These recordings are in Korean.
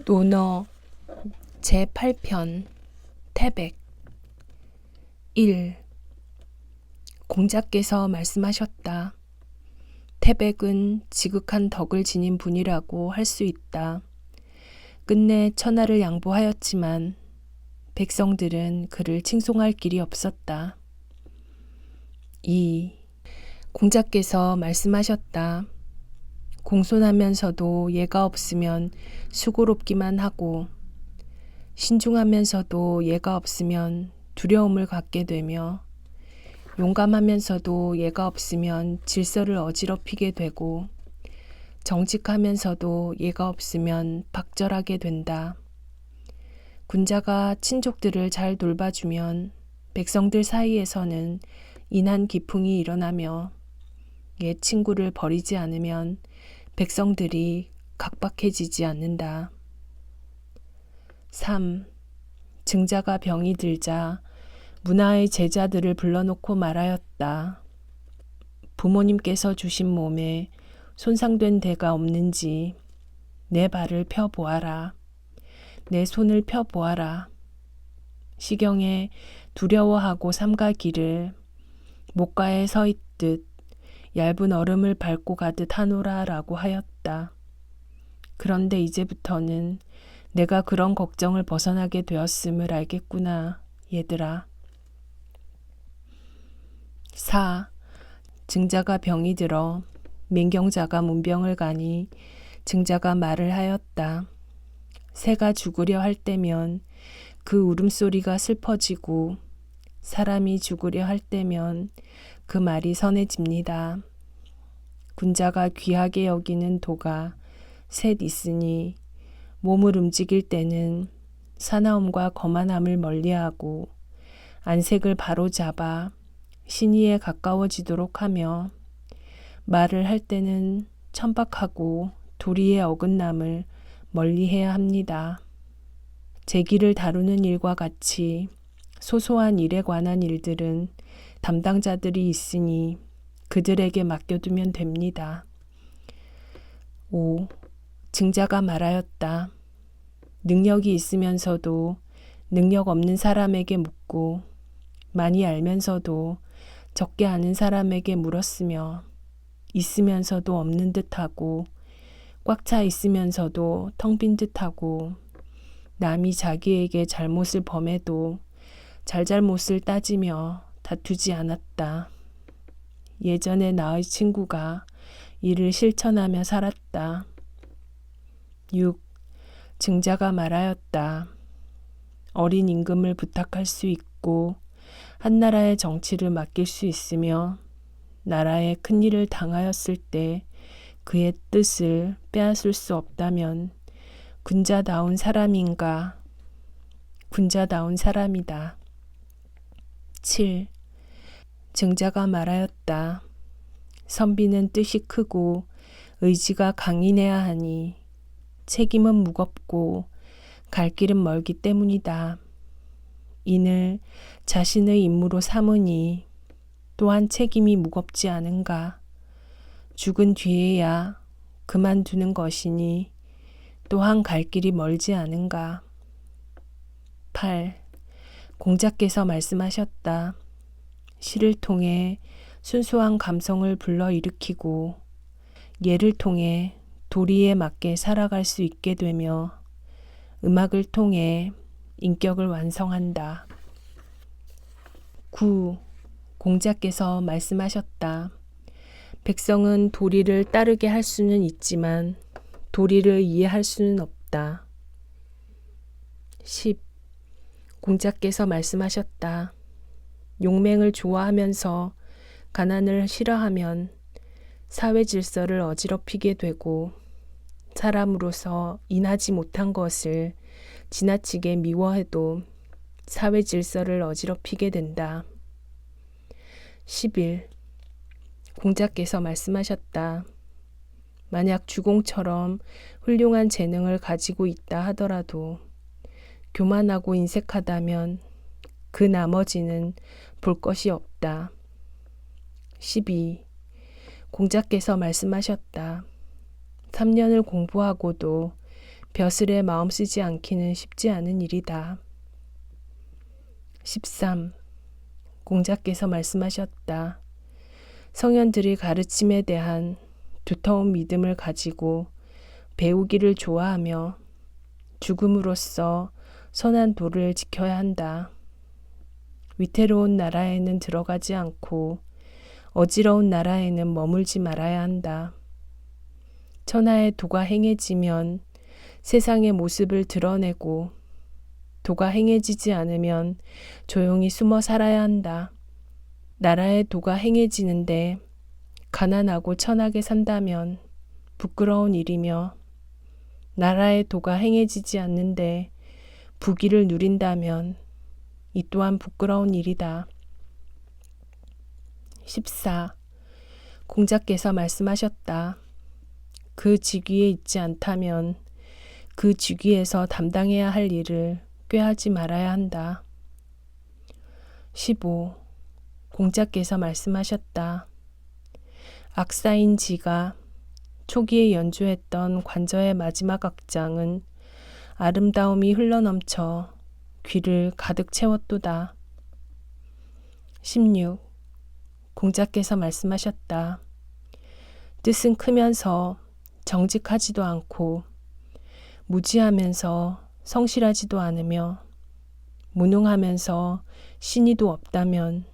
논어 제8편 태백 1. 공자께서 말씀하셨다. 태백은 지극한 덕을 지닌 분이라고 할 수 있다. 끝내 천하를 양보하였지만 백성들은 그를 칭송할 길이 없었다. 2. 공자께서 말씀하셨다. 공손하면서도 예가 없으면 수고롭기만 하고 신중하면서도 예가 없으면 두려움을 갖게 되며 용감하면서도 예가 없으면 질서를 어지럽히게 되고 정직하면서도 예가 없으면 박절하게 된다. 군자가 친족들을 잘 돌봐주면 백성들 사이에서는 인한 기풍이 일어나며 옛 친구를 버리지 않으면 백성들이 각박해지지 않는다. 3. 증자가 병이 들자 문화의 제자들을 불러놓고 말하였다. 부모님께서 주신 몸에 손상된 데가 없는지 내 발을 펴보아라. 내 손을 펴보아라. 시경에 두려워하고 삼가기를 목가에 서 있듯 얇은 얼음을 밟고 가듯 하노라 라고 하였다. 그런데 이제부터는 내가 그런 걱정을 벗어나게 되었음을 알겠구나, 얘들아. 4. 증자가 병이 들어 민경자가 문병을 가니 증자가 말을 하였다. 새가 죽으려 할 때면 그 울음소리가 슬퍼지고 사람이 죽으려 할 때면 그 말이 선해집니다. 군자가 귀하게 여기는 도가 셋 있으니 몸을 움직일 때는 사나움과 거만함을 멀리하고 안색을 바로잡아 신의에 가까워지도록 하며 말을 할 때는 천박하고 도리의 어긋남을 멀리해야 합니다. 제기를 다루는 일과 같이 소소한 일에 관한 일들은 담당자들이 있으니 그들에게 맡겨두면 됩니다. 5. 증자가 말하였다. 능력이 있으면서도 능력 없는 사람에게 묻고 많이 알면서도 적게 아는 사람에게 물었으며 있으면서도 없는 듯하고 꽉 차 있으면서도 텅 빈 듯하고 남이 자기에게 잘못을 범해도 잘잘못을 따지며 다투지 않았다. 예전에 나의 친구가 이를 실천하며 살았다. 6. 증자가 말하였다. 어린 임금을 부탁할 수 있고 한나라의 정치를 맡길 수 있으며 나라에 큰일을 당하였을 때 그의 뜻을 빼앗을 수 없다면 군자다운 사람인가? 군자다운 사람이다. 7. 증자가 말하였다. 선비는 뜻이 크고 의지가 강인해야 하니 책임은 무겁고 갈 길은 멀기 때문이다. 인을 자신의 임무로 삼으니 또한 책임이 무겁지 않은가. 죽은 뒤에야 그만두는 것이니 또한 갈 길이 멀지 않은가. 8. 공자께서 말씀하셨다. 시를 통해 순수한 감성을 불러일으키고 예를 통해 도리에 맞게 살아갈 수 있게 되며 음악을 통해 인격을 완성한다. 9. 공자께서 말씀하셨다. 백성은 도리를 따르게 할 수는 있지만 도리를 이해할 수는 없다. 10. 공자께서 말씀하셨다. 용맹을 좋아하면서 가난을 싫어하면 사회 질서를 어지럽히게 되고 사람으로서 인하지 못한 것을 지나치게 미워해도 사회 질서를 어지럽히게 된다. 11. 공자께서 말씀하셨다. 만약 주공처럼 훌륭한 재능을 가지고 있다 하더라도 교만하고 인색하다면 그 나머지는 볼 것이 없다. 12. 공자께서 말씀하셨다. 3년을 공부하고도 벼슬에 마음 쓰지 않기는 쉽지 않은 일이다. 13. 공자께서 말씀하셨다. 성현들이 가르침에 대한 두터운 믿음을 가지고 배우기를 좋아하며 죽음으로써 선한 도를 지켜야 한다. 위태로운 나라에는 들어가지 않고 어지러운 나라에는 머물지 말아야 한다. 천하의 도가 행해지면 세상의 모습을 드러내고 도가 행해지지 않으면 조용히 숨어 살아야 한다. 나라의 도가 행해지는데 가난하고 천하게 산다면 부끄러운 일이며 나라의 도가 행해지지 않는데 부귀를 누린다면 이 또한 부끄러운 일이다. 14. 공자께서 말씀하셨다. 그 직위에 있지 않다면 그 직위에서 담당해야 할 일을 꾀하지 말아야 한다. 15. 공자께서 말씀하셨다. 악사인 지가 초기에 연주했던 관저의 마지막 악장은 아름다움이 흘러넘쳐 귀를 가득 채웠도다. 16. 공자께서 말씀하셨다. 뜻은 크면서 정직하지도 않고 무지하면서 성실하지도 않으며 무능하면서 신의도 없다면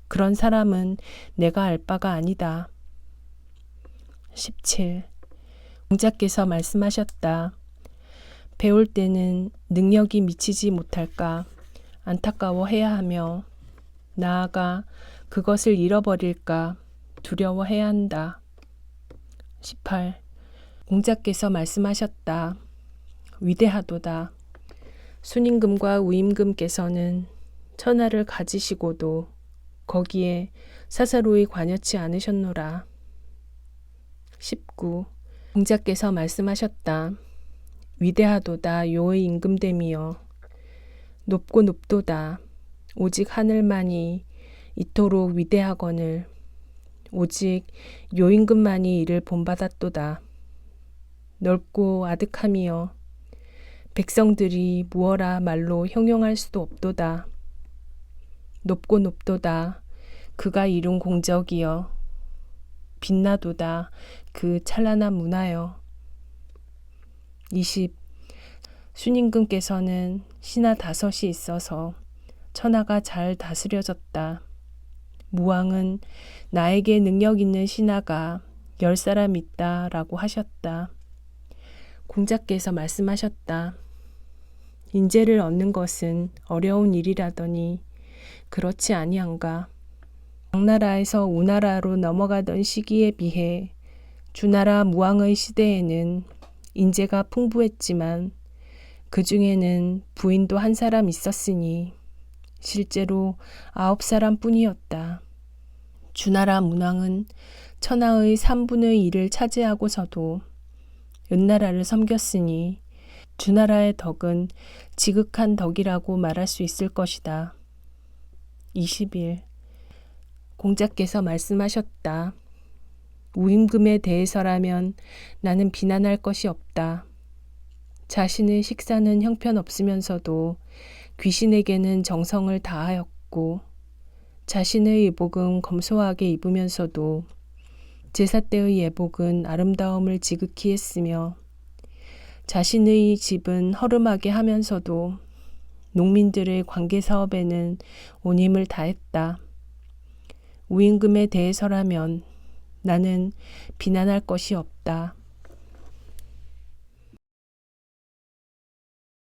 그런 사람은 내가 알 바가 아니다. 17. 공자께서 말씀하셨다. 배울 때는 능력이 미치지 못할까 안타까워해야 하며 나아가 그것을 잃어버릴까 두려워해야 한다. 18. 공자께서 말씀하셨다. 위대하도다. 순임금과 우임금께서는 천하를 가지시고도 거기에 사사로이 관여치 않으셨노라. 19. 공자께서 말씀하셨다. 위대하도다 요의 임금됨이여 높고 높도다 오직 하늘만이 이토록 위대하거늘 오직 요임금만이 이를 본받았도다. 넓고 아득함이여 백성들이 무어라 말로 형용할 수도 없도다. 높고 높도다 그가 이룬 공적이여 빛나도다 그 찬란한 문화여. 20. 순임금께서는 신하 5이 있어서 천하가 잘 다스려졌다. 무왕은 나에게 능력 있는 신하가 10사람 있다 라고 하셨다. 공자께서 말씀하셨다. 인재를 얻는 것은 어려운 일이라더니 그렇지 아니한가. 당나라에서 우나라로 넘어가던 시기에 비해 주나라 무왕의 시대에는 인재가 풍부했지만 그 중에는 부인도 1사람 있었으니 실제로 9사람 뿐이었다. 주나라 문왕은 천하의 3분의 1을 차지하고서도 은나라를 섬겼으니 주나라의 덕은 지극한 덕이라고 말할 수 있을 것이다. 21. 공자께서 말씀하셨다. 우임금에 대해서라면 나는 비난할 것이 없다. 자신의 식사는 형편없으면서도 귀신에게는 정성을 다하였고 자신의 의복은 검소하게 입으면서도 제사 때의 예복은 아름다움을 지극히 했으며 자신의 집은 허름하게 하면서도 농민들의 관계 사업에는 온 힘을 다했다. 우임금에 대해서라면 나는 비난할 것이 없다.